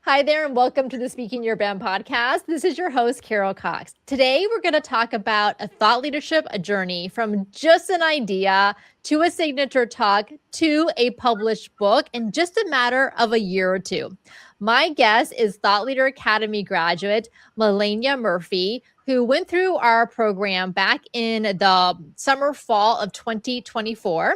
Hi there, and welcome to the Speaking Your Brand podcast. This is your host, Carol Cox. Today, we're going to talk about a thought leadership journey from just an idea to a signature talk to a published book in just a matter of a year or two. My guest is Thought Leader Academy graduate Melania Murphy, who went through our program back in the summer fall of 2024.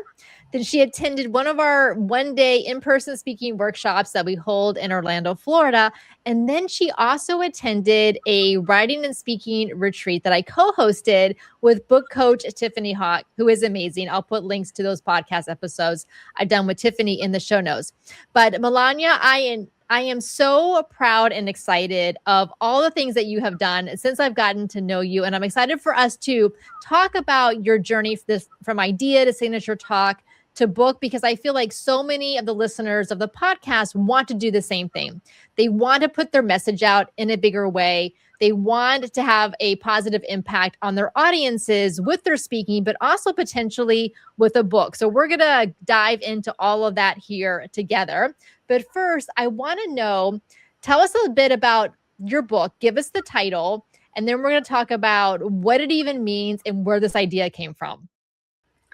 Then she attended one of our one-day in-person speaking workshops that we hold in Orlando, Florida. And then she also attended a writing and speaking retreat that I co-hosted with book coach Tiffany Hawk, who is amazing. I'll put links to those podcast episodes I've done with Tiffany in the show notes. But Melania, I am so proud and excited of all the things that you have done since I've gotten to know you. And I'm excited for us to talk about your journey from idea to signature talk to book, because I feel like so many of the listeners of the podcast want to do the same thing. They want to put their message out in a bigger way. They want to have a positive impact on their audiences with their speaking, but also potentially with a book. So we're going to dive into all of that here together. But first, I want to know, tell us a bit about your book, give us the title, and then we're going to talk about what it even means and where this idea came from.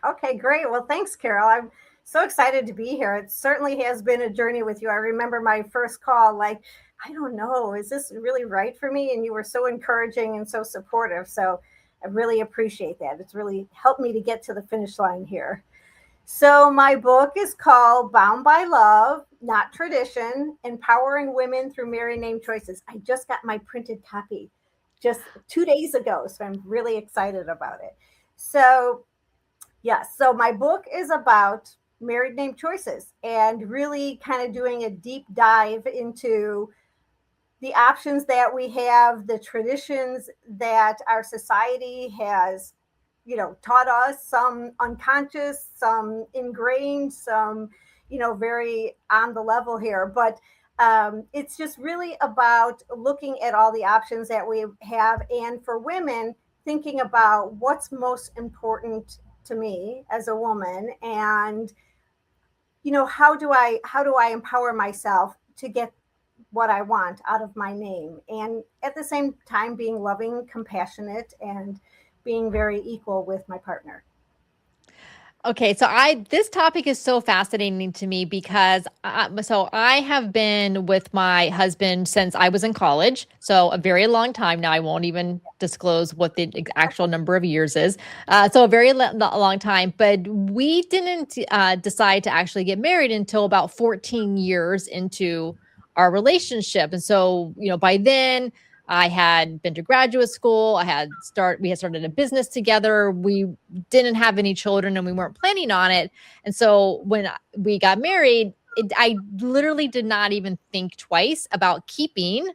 Okay, great. Well, thanks, Carol. I'm so excited to be here. It certainly has been a journey with you. I remember my first call, like, I don't know, is this really right for me? And you were so encouraging and so supportive. So I really appreciate that. It's really helped me to get to the finish line here. So my book is called Bound by Love, Not Tradition, Empowering Women Through Married Name Choices. I just got my printed copy just 2 days ago. So I'm really excited about it. So yes. So my book is about married name choices and really kind of doing a deep dive into the options that we have, the traditions that our society has, taught us, some unconscious, some ingrained, some, very on the level here. But it's just really about looking at all the options that we have. And for women, thinking about what's most important to me as a woman, and how do I empower myself to get what I want out of my name, and at the same time being loving, compassionate, and being very equal with my partner. Okay, so this topic is so fascinating to me because I have been with my husband since I was in college, so a very long time now. I won't even disclose what the actual number of years is. So a very long time, but we didn't decide to actually get married until about 14 years into our relationship, and so by then I had been to graduate school. We had started a business together. We didn't have any children and we weren't planning on it. And so when we got married, I literally did not even think twice about keeping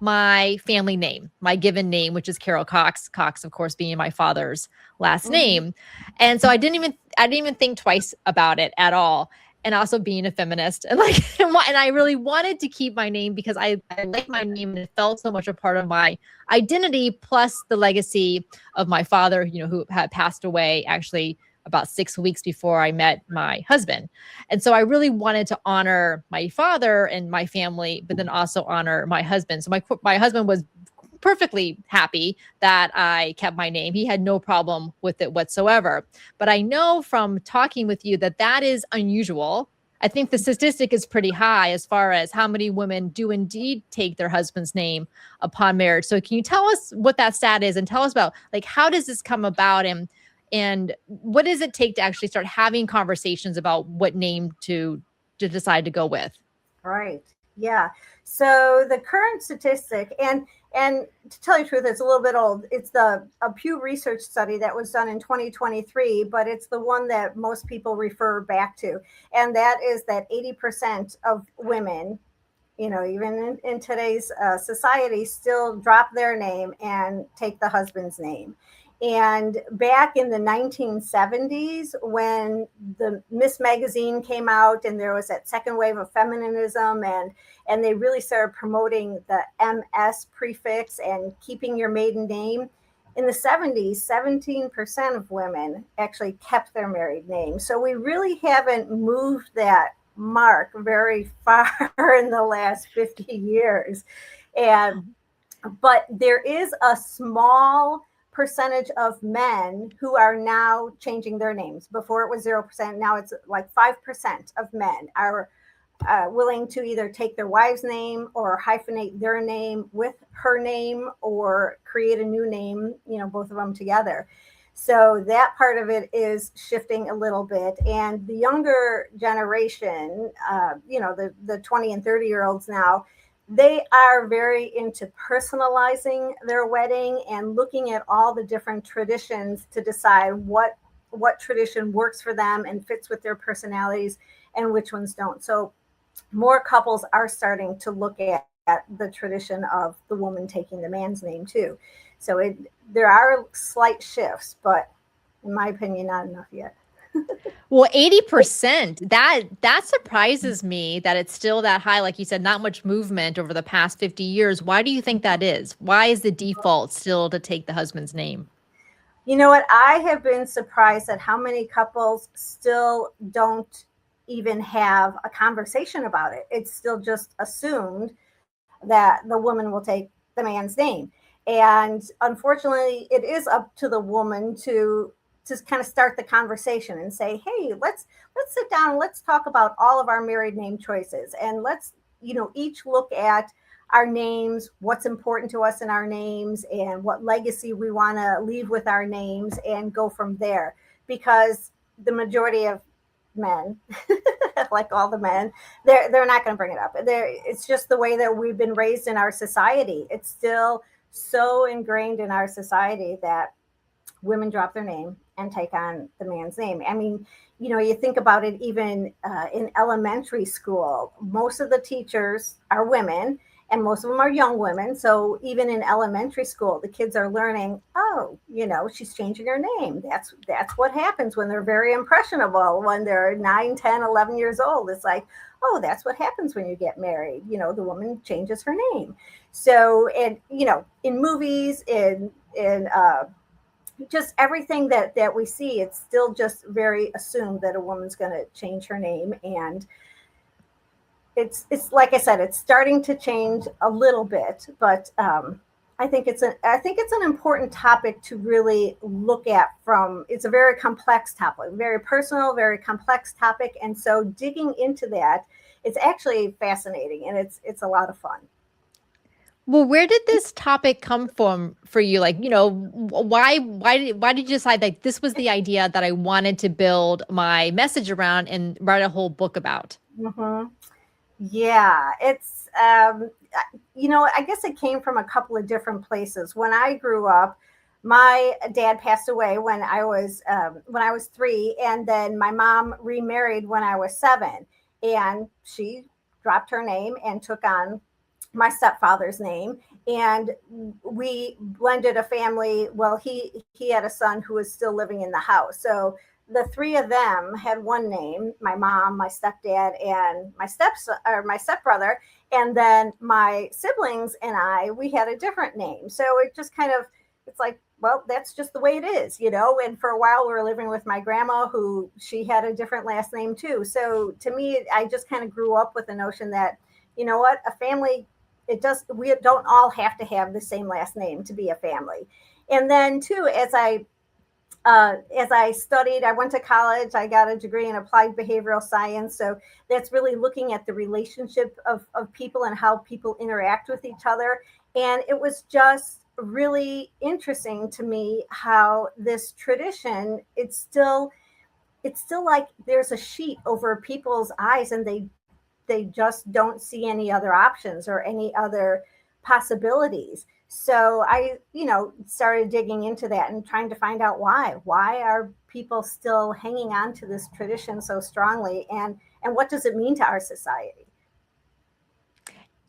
my family name, my given name, which is Carol Cox. Cox, of course, being my father's last name. And so I didn't even think twice about it at all. And also being a feminist, and I really wanted to keep my name because I like my name and it felt so much a part of my identity, plus the legacy of my father, who had passed away actually about 6 weeks before I met my husband. And so I really wanted to honor my father and my family, but then also honor my husband. So my husband was perfectly happy that I kept my name. He had no problem with it whatsoever. But I know from talking with you that is unusual. I think the statistic is pretty high as far as how many women do indeed take their husband's name upon marriage. So can you tell us what that stat is, and tell us about, like, how does this come about, and what does it take to actually start having conversations about what name to decide to go with? Right. Yeah. So the current statistic, and to tell you the truth, it's a little bit old. It's a Pew Research study that was done in 2023, but it's the one that most people refer back to. And that is that 80% of women, even in today's society, still drop their name and take the husband's name. And back in the 1970s, when the Miss Magazine came out and there was that second wave of feminism, and they really started promoting the MS prefix and keeping your maiden name, in the 70s, 17% of women actually kept their married name. So we really haven't moved that mark very far in the last 50 years. And but there is a small percentage of men who are now changing their names. Before it was 0%, now it's like 5% of men are willing to either take their wife's name or hyphenate their name with her name or create a new name, both of them together. So that part of it is shifting a little bit. And the younger generation, the 20 and 30-year olds now, they are very into personalizing their wedding and looking at all the different traditions to decide what tradition works for them and fits with their personalities and which ones don't. So more couples are starting to look at the tradition of the woman taking the man's name too. So there are slight shifts, but in my opinion, not enough yet. Well, 80%, that surprises me that it's still that high. Like you said, not much movement over the past 50 years. Why do you think that is? Why is the default still to take the husband's name? You know what? I have been surprised at how many couples still don't even have a conversation about it. It's still just assumed that the woman will take the man's name. And unfortunately, it is up to the woman to just kind of start the conversation and say, "Hey, let's sit down and let's talk about all of our married name choices, and let's each look at our names, what's important to us in our names, and what legacy we want to leave with our names, and go from there." Because the majority of men, like all the men, they're not going to bring it up. It's just the way that we've been raised in our society. It's still so ingrained in our society that women drop their name and take on the man's name. I mean, you think about it, even in elementary school, most of the teachers are women and most of them are young women. So even in elementary school, the kids are learning, oh, she's changing her name. That's what happens when they're very impressionable, when they're 9, 10, 11 years old. It's like, oh, that's what happens when you get married. The woman changes her name. So, and, in movies, in just everything that we see, it's still just very assumed that a woman's going to change her name. And it's like I said, it's starting to change a little bit, but I think it's an important topic to really look at. It's a very complex topic, very personal, very complex topic, and so digging into that, it's actually fascinating and it's a lot of fun. Well, where did this topic come from for you? Like, why did you decide that this was the idea that I wanted to build my message around and write a whole book about? Hmm. Yeah, it's I guess it came from a couple of different places. When I grew up, my dad passed away when I was 3, and then my mom remarried when I was 7, and she dropped her name and took on my stepfather's name, and we blended a family. Well, he had a son who was still living in the house, so the three of them had one name: my mom, my stepdad, and my stepbrother. And then my siblings and we had a different name. So it just kind of, it's like, well, that's just the way it is. And for a while we were living with my grandma, who she had a different last name too. So to me, I just kind of grew up with the notion that, what, a family, we don't all have to have the same last name to be a family. And then too, as I studied, I went to college, I got a degree in applied behavioral science. So that's really looking at the relationship of people and how people interact with each other. And it was just really interesting to me how this tradition, it's still like there's a sheet over people's eyes, and they just don't see any other options or any other possibilities. So I, started digging into that and trying to find out why. Why are people still hanging on to this tradition so strongly, and what does it mean to our society?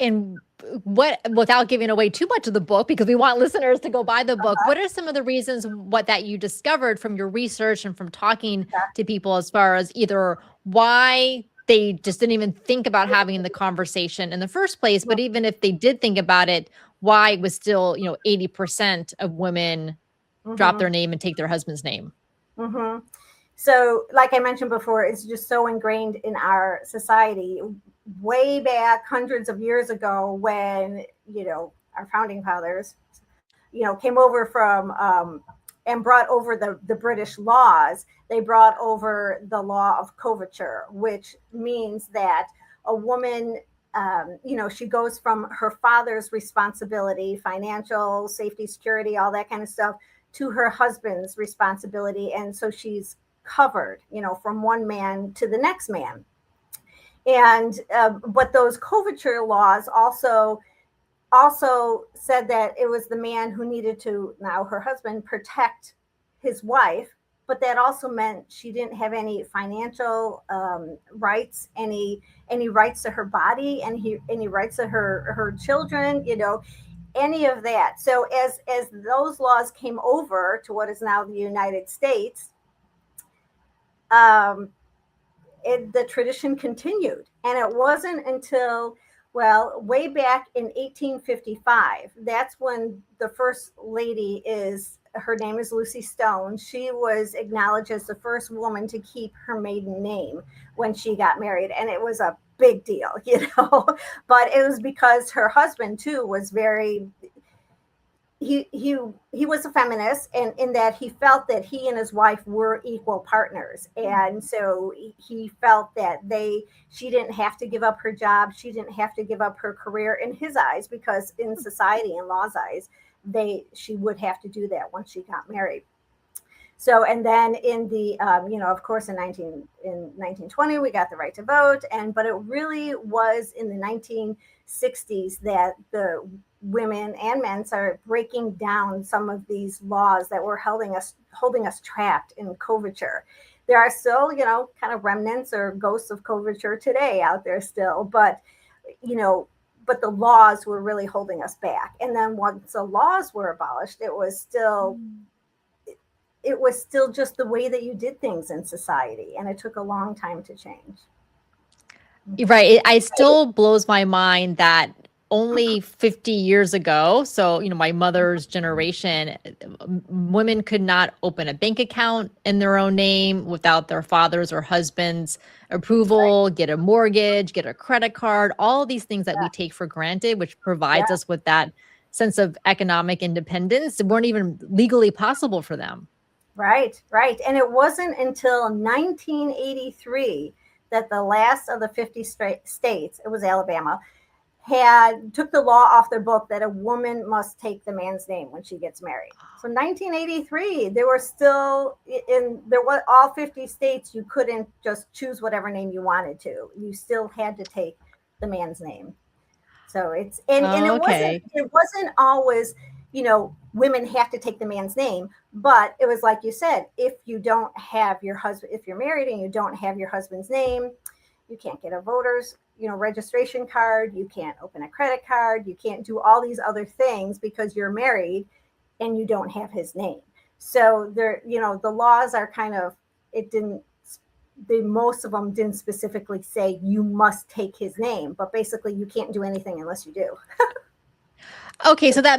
And without giving away too much of the book, because we want listeners to go buy the book, what are some of the reasons what that you discovered from your research and from talking to people, as far as either why they just didn't even think about having the conversation in the first place, but even if they did think about it, why it was still, 80% of women drop Mm-hmm. their name and take their husband's name? Mm-hmm. So, like I mentioned before, it's just so ingrained in our society. Way back hundreds of years ago, when our founding fathers, came over from and brought over the British laws. They brought over the law of coverture, which means that a woman, she goes from her father's responsibility, financial, safety, security, all that kind of stuff, to her husband's responsibility. And so she's covered, from one man to the next man. And but those coverture laws also said that it was the man who needed to, now her husband, protect his wife, but that also meant she didn't have any financial rights, any rights to her body, any rights to her children, any of that. So as those laws came over to what is now the United States, um, the tradition continued. And it wasn't until, well, way back in 1855, that's when the first lady her name is Lucy Stone. She was acknowledged as the first woman to keep her maiden name when she got married. And it was a big deal, but it was because her husband, too, was very he was a feminist, and in that he felt that he and his wife were equal partners, and so he felt that she didn't have to give up her job, she didn't have to give up her career in his eyes, because in society and law's eyes she would have to do that once she got married. So, and then in the, of course, in 1920, we got the right to vote. But it really was in the 1960s that the women and men started breaking down some of these laws that were holding us trapped in coverture. There are still, kind of remnants or ghosts of coverture today out there still, but the laws were really holding us back. And then once the laws were abolished, it was still just the way that you did things in society, and it took a long time to change. Right. It still blows my mind that only 50 years ago, so, my mother's generation, women could not open a bank account in their own name without their father's or husband's approval, get a mortgage, get a credit card, all these things that we take for granted, which Yeah, provides us with that sense of economic independence, weren't even legally possible for them. right. And it wasn't until 1983 that the last of the 50 states, it was Alabama, took the law off their book that a woman must take the man's name when she gets married. So 1983, there were still there was all 50 states. You couldn't just choose whatever name you wanted to. You still had to take the man's name. So it's and Okay. it wasn't always, women have to take the man's name, but it was like you said, if you don't have your husband, if you're married and you don't have your husband's name, you can't get a voter's, registration card, you can't open a credit card, you can't do all these other things because you're married and you don't have his name. So there, the laws are kind of, it didn't most of them didn't specifically say you must take his name, but basically you can't do anything unless you do. Okay, so now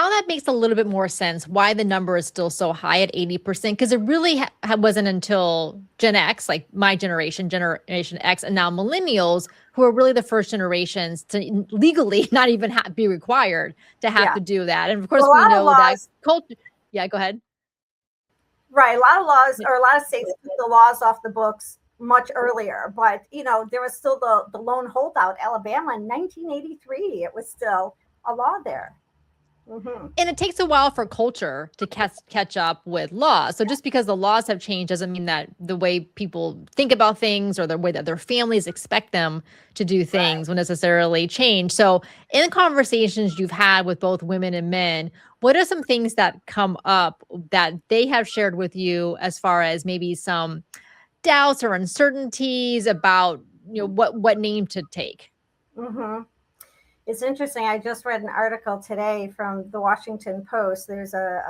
that makes a little bit more sense why the number is still so high at 80%, because it really wasn't until Gen X, like my generation, Generation X, and now millennials, who are really the first generations to legally not even be required to have Yeah. to do that. And of Well, course, a we lot of know that laws, culture. Yeah, go ahead. right? A lot of laws, or a lot of states took the laws off the books much earlier, but there was still the lone holdout, Alabama, in 1983. It was still a law there. Hmm. And it takes a while for culture to catch up with law. So just because the laws have changed doesn't mean that the way people think about things or the way that their families expect them to do Right. things will necessarily change. So in the conversations you've had with both women and men, what are some things that come up that they have shared with you as far as maybe some doubts or uncertainties about, what name to take? Hmm. It's interesting. I just read an article today from the Washington Post. There's a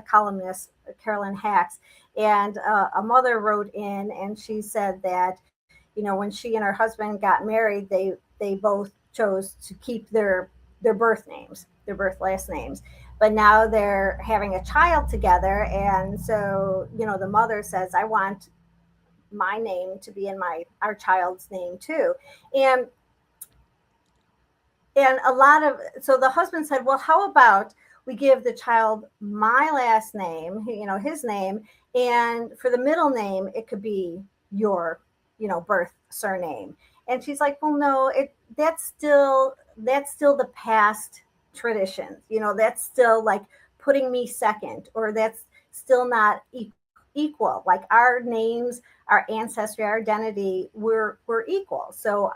columnist, Carolyn Hacks, and a mother wrote in, and she said that, when she and her husband got married, they both chose to keep their birth names, their birth last names. But now they're having a child together, and so the mother says, my name to be in our child's name too. And a lot of, so the husband said, well, how about we give the child my last name, his name, and for the middle name it could be your, birth surname. And she's like, well, no, that's still the past tradition, that's still like putting me second, or that's still not equal. Like our names, our ancestry, our identity, we're equal. So,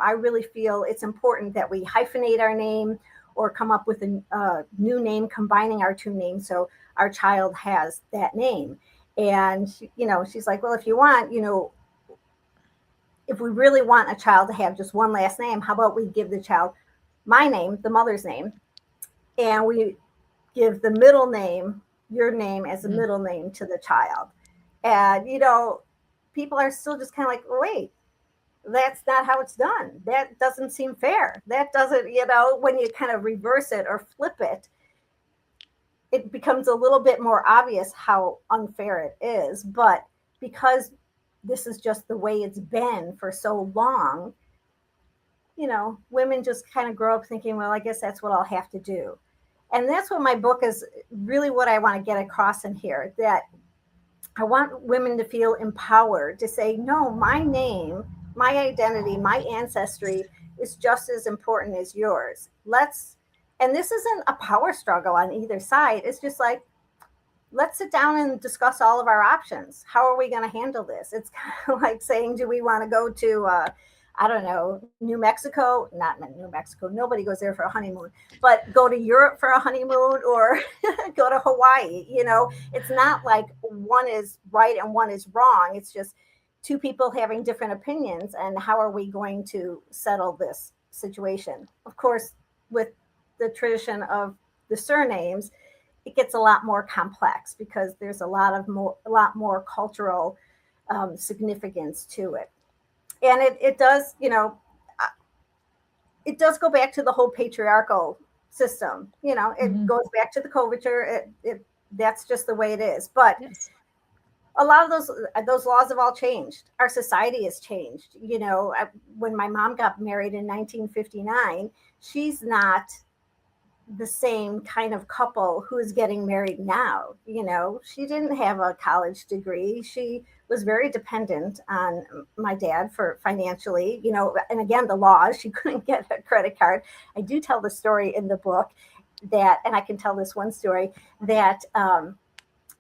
I really feel it's important that we hyphenate our name or come up with a new name combining our two names so our child has that name. And, she's like, well, if you want, if we really want a child to have just one last name, how about we give the child my name, the mother's name, and we give the middle name, your name, as a middle name to the child. And, people are still just kind of like, wait, that's not how it's done. That doesn't seem fair. That doesn't, when you kind of reverse it or flip it, it becomes a little bit more obvious how unfair it is. But because this is just the way it's been for so long, women just kind of grow up thinking, well, I guess that's what I'll have to do. And that's what my book is really what I want to get across in here, that I want women to feel empowered to say, no, my name, my identity, my ancestry is just as important as yours. And this isn't a power struggle on either side. It's just like, let's sit down and discuss all of our options. How are we going to handle this? It's kind of like saying, do we want to go to, I don't know, New Mexico? Not New Mexico. Nobody goes there for a honeymoon, but go to Europe for a honeymoon, or go to Hawaii. It's not like one is right and one is wrong. It's just two people having different opinions. And how are we going to settle this situation? Of course, with the tradition of the surnames, it gets a lot more complex because there's a lot more cultural significance to it. And it does, it does go back to the whole patriarchal system. It goes back to the coverture. That's just the way it is. But yes, a lot of those laws have all changed. Our society has changed. When my mom got married in 1959, she's not the same kind of couple who is getting married now. She didn't have a college degree. She was very dependent on my dad for financially, and again, the laws, she couldn't get a credit card. I do tell the story in the book that, and I can tell this one story that,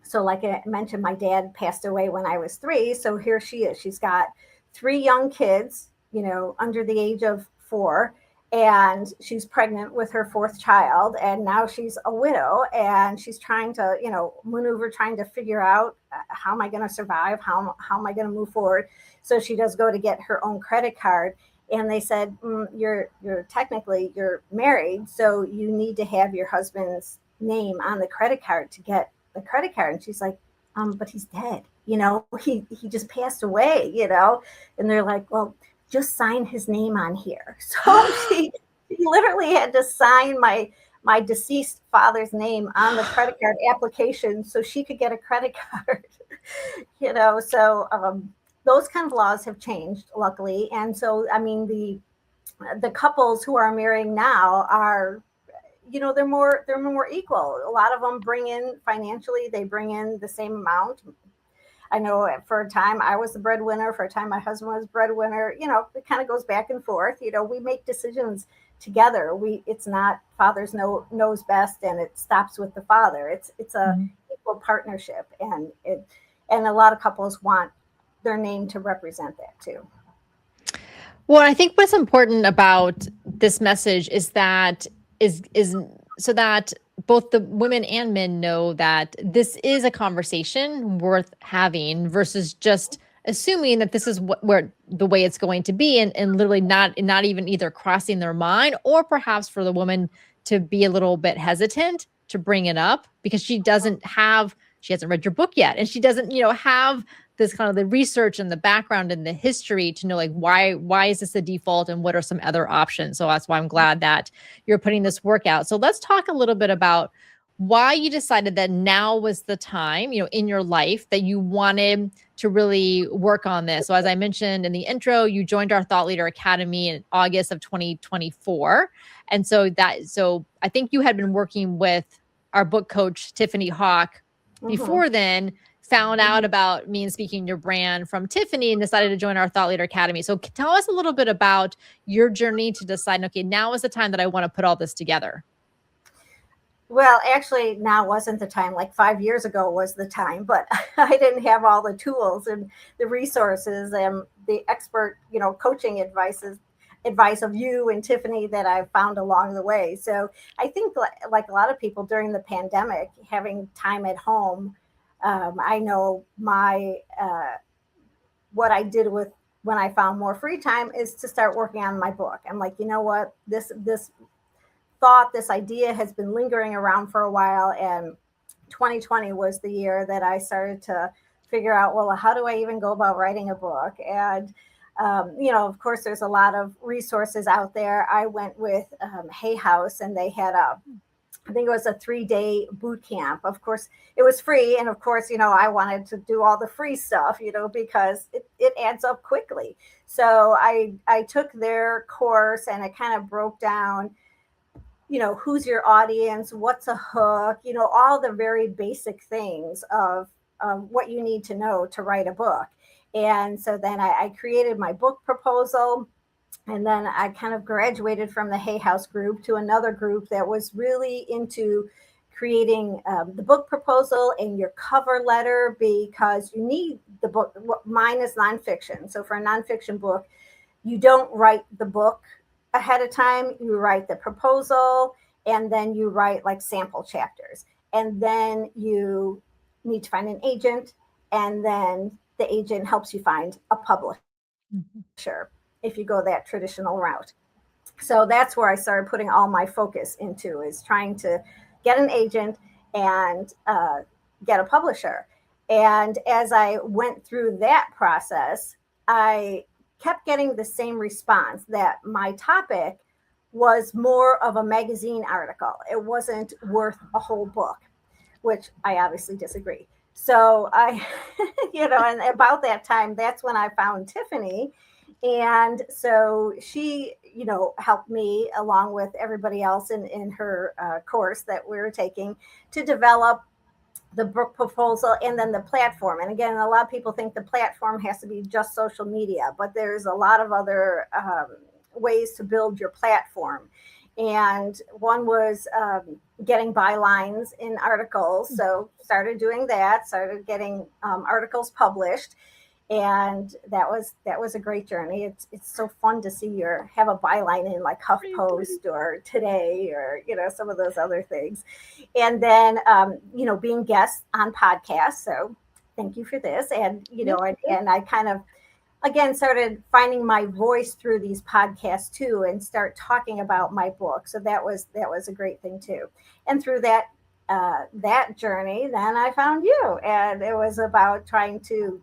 so like I mentioned, my dad passed away when I was 3. So here she is. She's got 3 young kids, under the age of 4. And she's pregnant with her 4th child, and now she's a widow, and she's trying to, maneuver, trying to figure out how am I going to survive? How am I going to move forward? So she does go to get her own credit card, and they said, you're technically you're married, so you need to have your husband's name on the credit card to get the credit card. And she's like, but he's dead, he just passed away, and they're like, well, just sign his name on here. So she literally had to sign my deceased father's name on the credit card application so she could get a credit card. So those kind of laws have changed, luckily. And so, I mean, the couples who are marrying now are, they're more equal. A lot of them bring in financially, they bring in the same amount. I know for a time I was the breadwinner. For a time, my husband was breadwinner. It kind of goes back and forth. We make decisions together. It's not father's knows best, and it stops with the father. It's a equal partnership, and a lot of couples want their name to represent that too. Well, I think what's important about this message is so that both the women and men know that this is a conversation worth having versus just assuming that this is where the way it's going to be, and literally not even either crossing their mind, or perhaps for the woman to be a little bit hesitant to bring it up because she hasn't read your book yet, and she doesn't have this kind of the research and the background and the history to know, like, why is this the default and what are some other options. So that's why I'm glad that you're putting this work out. So let's talk a little bit about why you decided that now was the time, in your life that you wanted to really work on this. So as I mentioned in the intro, you joined our Thought Leader Academy in August of 2024. And so I think you had been working with our book coach, Tiffany Hawk, Mm-hmm. before then, found out about me and Speaking Your Brand from Tiffany and decided to join our Thought Leader Academy. So tell us a little bit about your journey to decide, okay, now is the time that I want to put all this together. Well, actually, now wasn't the time. Like 5 years ago was the time, but I didn't have all the tools and the resources and the expert, coaching advice of you and Tiffany that I've found along the way. So I think, like a lot of people during the pandemic, having time at home, I know my what I did with when I found more free time is to start working on my book. I'm like, you know what, this thought, this idea has been lingering around for a while. And 2020 was the year that I started to figure out, well, how do I even go about writing a book? And, of course, there's a lot of resources out there. I went with Hay House, and they had I think it was a 3-day boot camp. Of course, it was free. And of course, I wanted to do all the free stuff, because it adds up quickly. So I took their course, and it kind of broke down, who's your audience, what's a hook, all the very basic things of what you need to know to write a book. And so then I created my book proposal. And then I kind of graduated from the Hay House group to another group that was really into creating the book proposal and your cover letter, because you need the book. Mine is nonfiction. So for a nonfiction book, you don't write the book ahead of time. You write the proposal, and then you write like sample chapters. And then you need to find an agent, and then the agent helps you find a publisher Mhm. if you go that traditional route. So that's where I started putting all my focus into, is trying to get an agent and get a publisher. And as I went through that process, I kept getting the same response, that my topic was more of a magazine article. It wasn't worth a whole book, which I obviously disagree. So I, and about that time, that's when I found Tiffany. And so she, helped me along with everybody else in her course that we were taking to develop the book proposal and then the platform. And again, a lot of people think the platform has to be just social media, but there's a lot of other ways to build your platform. And one was getting bylines in articles. So started doing that, started getting articles published, and that was a great journey. It's so fun to see your have a byline in like HuffPost or Today, or some of those other things. And then being guests on podcasts. So thank you for this. And Yep. and I kind of again started finding my voice through these podcasts too, and start talking about my book. So that was a great thing too. And through that journey, then I found you, and it was about trying to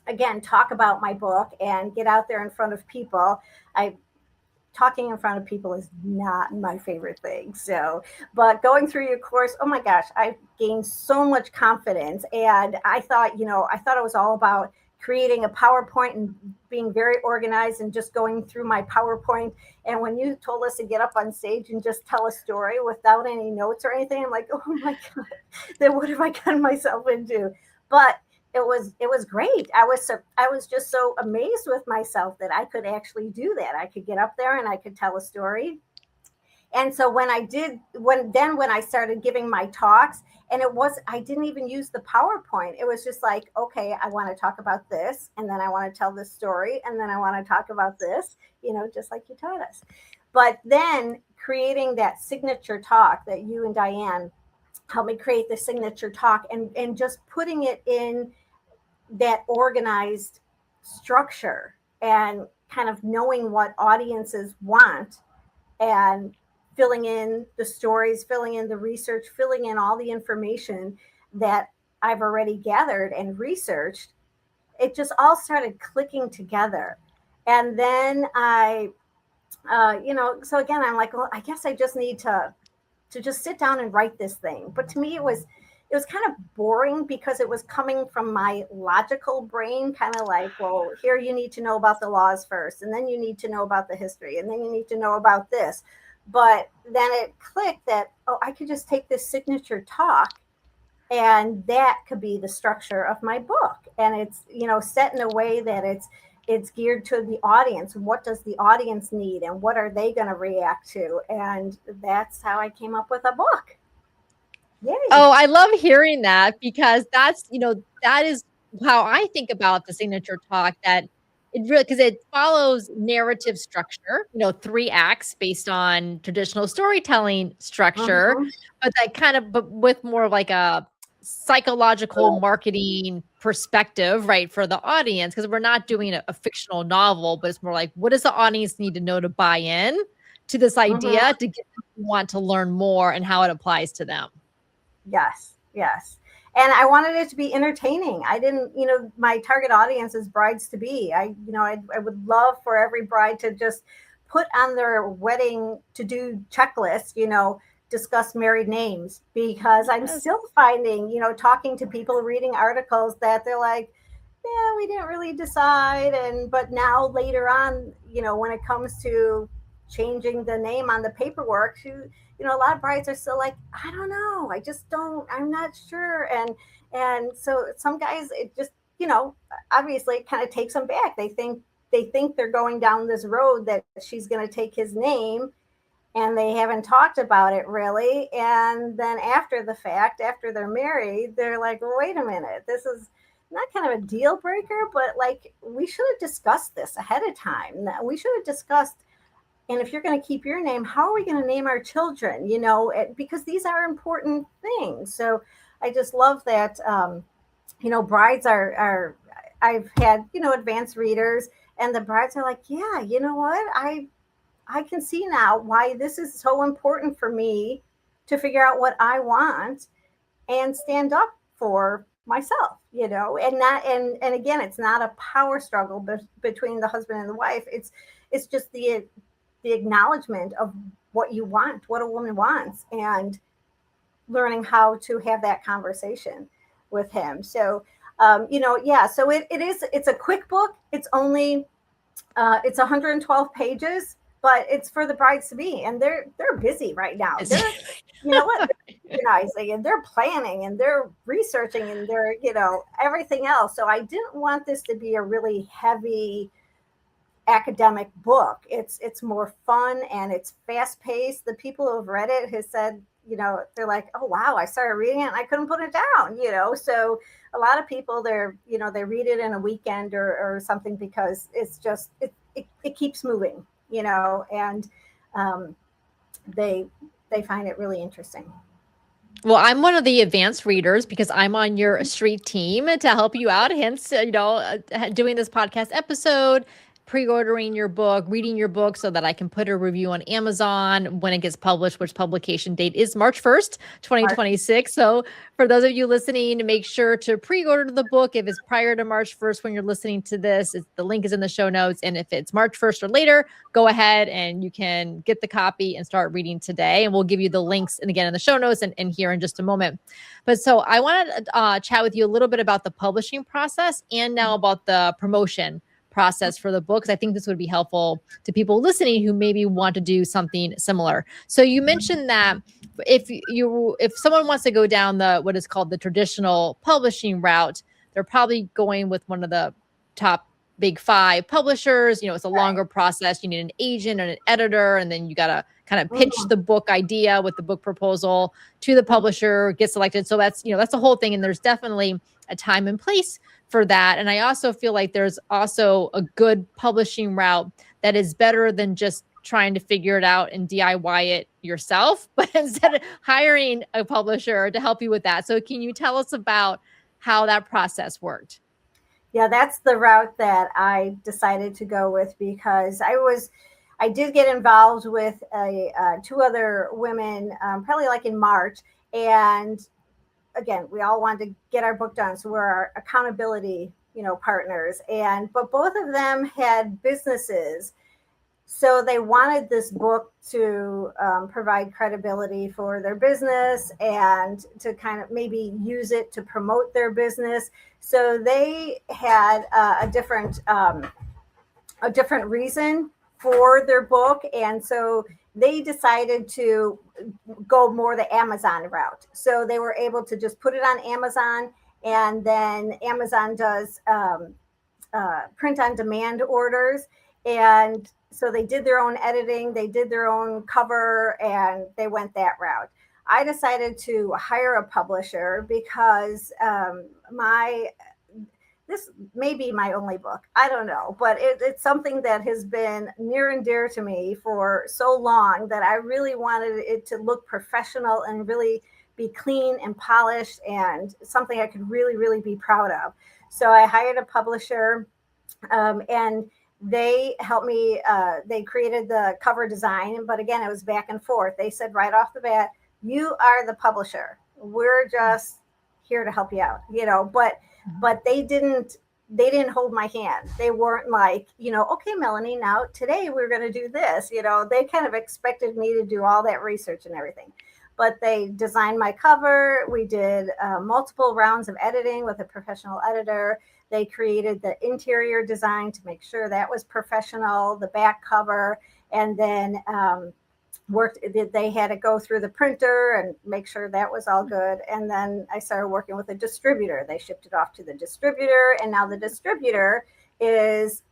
again talk about my book and get out there in front of people. I Talking in front of people is not my favorite thing. So, but going through your course, oh my gosh, I gained so much confidence. And I thought it was all about creating a PowerPoint and being very organized and just going through my PowerPoint. And when you told us to get up on stage and just tell a story without any notes or anything, I'm like, oh my God, then what have I gotten myself into? But it was great. I was just so amazed with myself that I could actually do that. I could get up there and I could tell a story. And so when I started giving my talks, and I didn't even use the PowerPoint. It was just like, okay, I want to talk about this, and then I want to tell this story, and then I want to talk about this, just like you taught us. But then creating that signature talk that you and Diane helped me create, the signature talk, and just putting it in that organized structure, and kind of knowing what audiences want, and filling in the stories, filling in the research, filling in all the information that I've already gathered and researched. It just all started clicking together. And then so again, I'm like, well, I guess I just need to just sit down and write this thing. But to me, it was kind of boring because it was coming from my logical brain, kind of like, well, here you need to know about the laws first, and then you need to know about the history, and then you need to know about this. But then it clicked that, oh, I could just take this signature talk, and that could be the structure of my book. And it's, set in a way that it's geared to the audience. What does the audience need, and what are they going to react to? And that's how I came up with a book. Yay. Oh, I love hearing that because that's, that is how I think about the signature talk, that it really, because it follows narrative structure, 3 acts based on traditional storytelling structure, Mhm. but that kind of, but with more of like a psychological marketing perspective, right, for the audience, because we're not doing a fictional novel, but it's more like, what does the audience need to know to buy in to this idea Mhm. to get them to want to learn more and how it applies to them? Yes, yes. And I wanted it to be entertaining. I didn't, my target audience is brides to be. I would love for every bride to just put on their wedding to do checklist, discuss married names, because I'm Yes. still finding, talking to people, reading articles, that they're like, yeah, we didn't really decide. And, but now later on, when it comes to changing the name on the paperwork, a lot of brides are still like, I don't know, I just don't, I'm not sure. And so some guys, it just, obviously it kind of takes them back. They think they're going down this road that she's going to take his name, and they haven't talked about it really. And then after the fact, after they're married, they're like, well, wait a minute, this is not kind of a deal breaker, but like, we should have discussed this ahead of time. We should have discussed, and if you're going to keep your name, how are we going to name our children? Because these are important things. So I just love that. Brides are. I've had advanced readers, and the brides are like, yeah, you know what, I can see now why this is so important for me to figure out what I want and stand up for myself, and not, and again, it's not a power struggle between the husband and the wife. It's just the acknowledgement of what you want, what a woman wants, and learning how to have that conversation with him. So, yeah. So it's a quick book. It's 112 pages, but it's for the brides to be, and they're busy right now. You know what? They're organizing, and they're planning, and they're researching, and they're everything else. So I didn't want this to be a really heavy academic book. It's more fun, and it's fast paced. The people who have read it has said, they're like, oh wow, I started reading it and I couldn't put it down. So a lot of people, they read it in a weekend or something, because it's just it keeps moving, and um, they they find it really interesting. Well, I'm one of the advanced readers because I'm on your street team to help you out. Hence, doing this podcast episode, pre-ordering your book, reading your book so that I can put a review on Amazon when it gets published, which publication date is March 1st, Mark. 2026. So for those of you listening, make sure to pre-order the book. If it's prior to March 1st when you're listening to this, the link is in the show notes. And if it's March 1st or later, go ahead and you can get the copy and start reading today. And we'll give you the links, and again, in the show notes and here in just a moment. But so I want to chat with you a little bit about the publishing process and now about the promotion process for the book, because I think this would be helpful to people listening who maybe want to do something similar. So you mentioned that if someone wants to go down the what is called the traditional publishing route, they're probably going with one of the top big 5 publishers. It's a Right. longer process. You need an agent and an editor, and then you got to kind of pitch Mhm. the book idea with the book proposal to the publisher, get selected. So that's the whole thing. And there's definitely a time and place for that. And I also feel like there's also a good publishing route that is better than just trying to figure it out and DIY it yourself, but instead of hiring a publisher to help you with that. So can you tell us about how that process worked? Yeah, that's the route that I decided to go with, because I did get involved with two other women, probably like in March. And again, we all wanted to get our book done. So we're our accountability, partners. But both of them had businesses So they wanted this book to provide credibility for their business and to kind of maybe use it to promote their business. So they had a different reason for their book, and so they decided to go more the Amazon route. So they were able to just put it on Amazon, and then Amazon does print on demand orders. And so they did their own editing, they did their own cover, and they went that route. I decided to hire a publisher because my this may be my only book. I don't know, but it's something that has been near and dear to me for so long that I really wanted it to look professional and really be clean and polished and something I could really, really be proud of. So I hired a publisher, and they helped me. They created the cover design, but again, it was back and forth. They said right off the bat, "You are the publisher. We're just here to help you out," but they didn't hold my hand. They weren't like, okay, Melanie, now today we're going to do this. They kind of expected me to do all that research and everything. But they designed my cover. We did multiple rounds of editing with a professional editor. They created the interior design to make sure that was professional, the back cover, and then worked they had to go through the printer and make sure that was all good. And then I started working with a distributor. They shipped it off to the distributor, and now the distributor is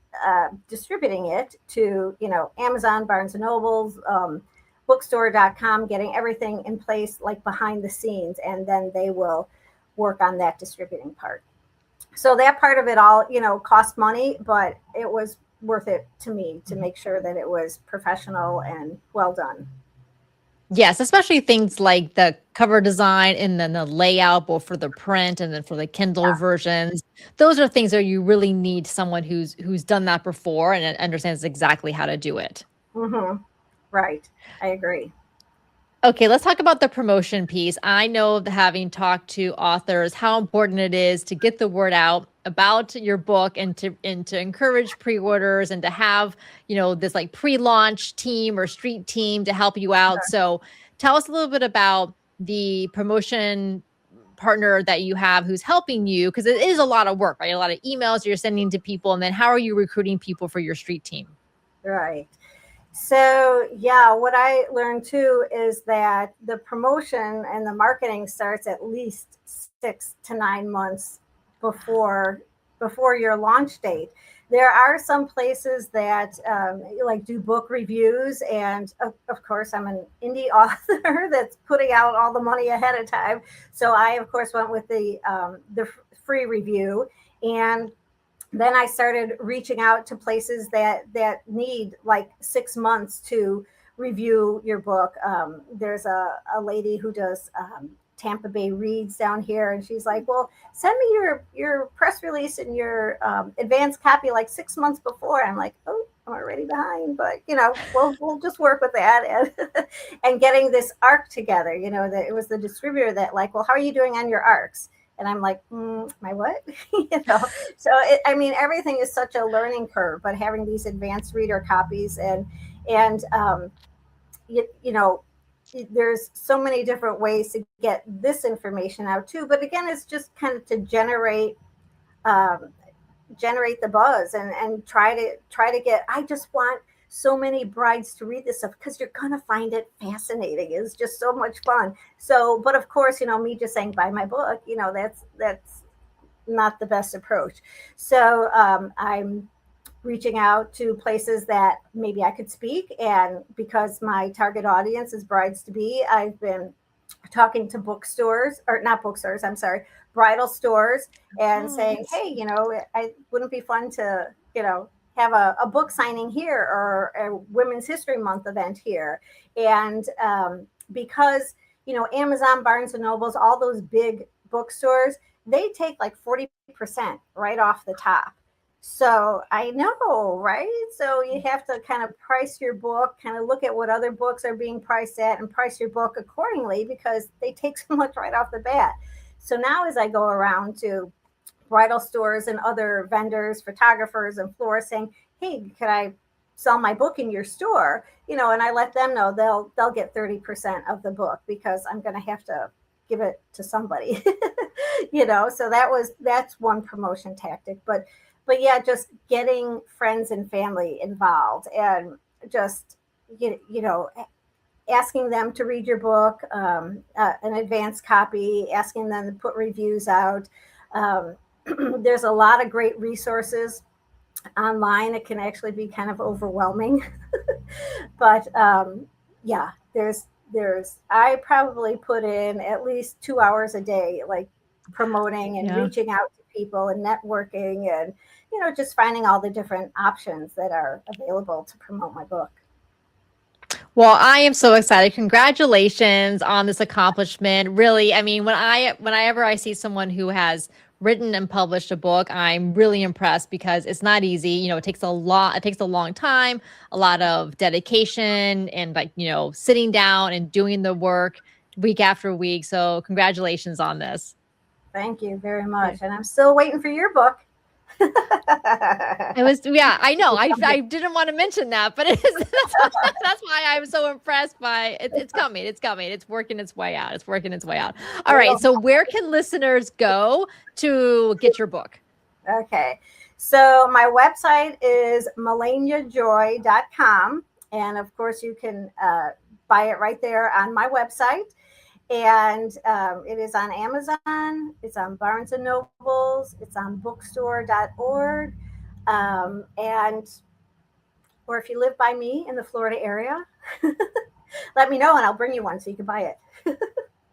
distributing it to Amazon, Barnes and Nobles, bookstore.com, getting everything in place like behind the scenes, and then they will work on that distributing part. So that part of it all cost money, but it was worth it to me to make sure that it was professional and well done. Yes, especially things like the cover design and then the layout, both for the print and then for the Kindle Yeah. versions. Those are things that you really need someone who's done that before and understands exactly how to do it. Hmm. Right. I agree. Okay, let's talk about the promotion piece. I know that having talked to authors, how important it is to get the word out about your book and to encourage pre-orders and to have, this like pre-launch team or street team to help you out. So tell us a little bit about the promotion partner that you have who's helping you, because it is a lot of work, right? A lot of emails you're sending to people, and then how are you recruiting people for your street team? Right. So, yeah, what I learned too is that the promotion and the marketing starts at least 6 to 9 months before before your launch date. There are some places that like do book reviews, and of course, I'm an indie author that's putting out all the money ahead of time. So I, of course, went with the free review, and then I started reaching out to places that need like 6 months to review your book. There's a lady who does Tampa Bay reads down here, and she's like, "Well, send me your press release and your advanced copy like 6 months before." I'm like, "Oh, I'm already behind," but we'll just work with that and and getting this arc together. That it was the distributor that like, "Well, how are you doing on your arcs?" And I'm like, my what? So I mean, everything is such a learning curve, but having these advanced reader copies and you know, there's so many different ways to get this information out too. But again, it's just kind of to um, generate the buzz and try to get. I just want so many brides to read this stuff because you're gonna find it fascinating. It's just so much fun. So, but of course, me just saying buy my book, that's not the best approach. So I'm reaching out to places that maybe I could speak. And because my target audience is brides to be, I've been talking to bookstores, or not bookstores, I'm sorry, bridal stores, and Oh, saying, nice. hey, I wouldn't be fun to, have a book signing here or a Women's History Month event here. And because, Amazon, Barnes and Nobles, all those big bookstores, they take like 40% right off the top. So I know, right? So you have to kind of price your book, kind of look at what other books are being priced at and price your book accordingly because they take so much right off the bat. So now as I go around to bridal stores and other vendors, photographers and florists saying, hey, could I sell my book in your store, and I let them know they'll get 30% of the book because I'm going to have to give it to somebody. So that's one promotion tactic, but yeah, just getting friends and family involved, and just you know asking them to read your book, an advanced copy, asking them to put reviews out. um, there's a lot of great resources online. It can actually be kind of overwhelming. But yeah, I probably put in at least 2 hours a day, like promoting and Yeah. reaching out to people and networking, and just finding all the different options that are available to promote my book. Well, I am so excited. Congratulations on this accomplishment. Really, I mean, whenever I see someone who has written and published a book, I'm really impressed because it's not easy. It takes a lot, it takes a long time, a lot of dedication and like, sitting down and doing the work week after week. So, congratulations on this. Thank you very Yeah. much, and I'm still waiting for your book. It was, yeah, I know. I didn't want to mention that, but it is that's why I'm so impressed by it. It's coming. It's coming. It's working its way out. It's working its way out. All right. So where can listeners go to get your book? Okay. So my website is melaniajoy.com. And of course, you can buy it right there on my website. And it is on Amazon, it's on Barnes and Nobles, it's on bookstore.org. And or if you live by me in the Florida area, let me know and I'll bring you one so you can buy it.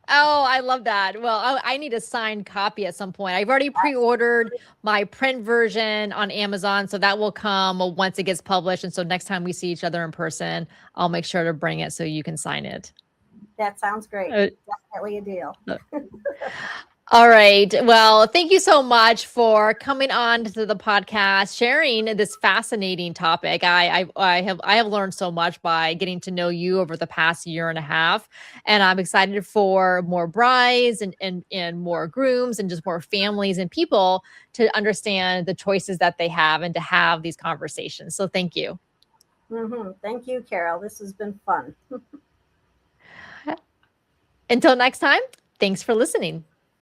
Oh, I love that. Well, I need a signed copy at some point. I've already pre-ordered my print version on Amazon, so that will come once it gets published. And so next time we see each other in person, I'll make sure to bring it so you can sign it. That sounds great. Uh, Definitely a deal. All right. Well, thank you so much for coming on to the podcast, sharing this fascinating topic. I have learned so much by getting to know you over the past year and a half, and I'm excited for more brides and more grooms and just more families and people to understand the choices that they have and to have these conversations. So, thank you. Thank you, Carol. This has been fun. Until next time, thanks for listening.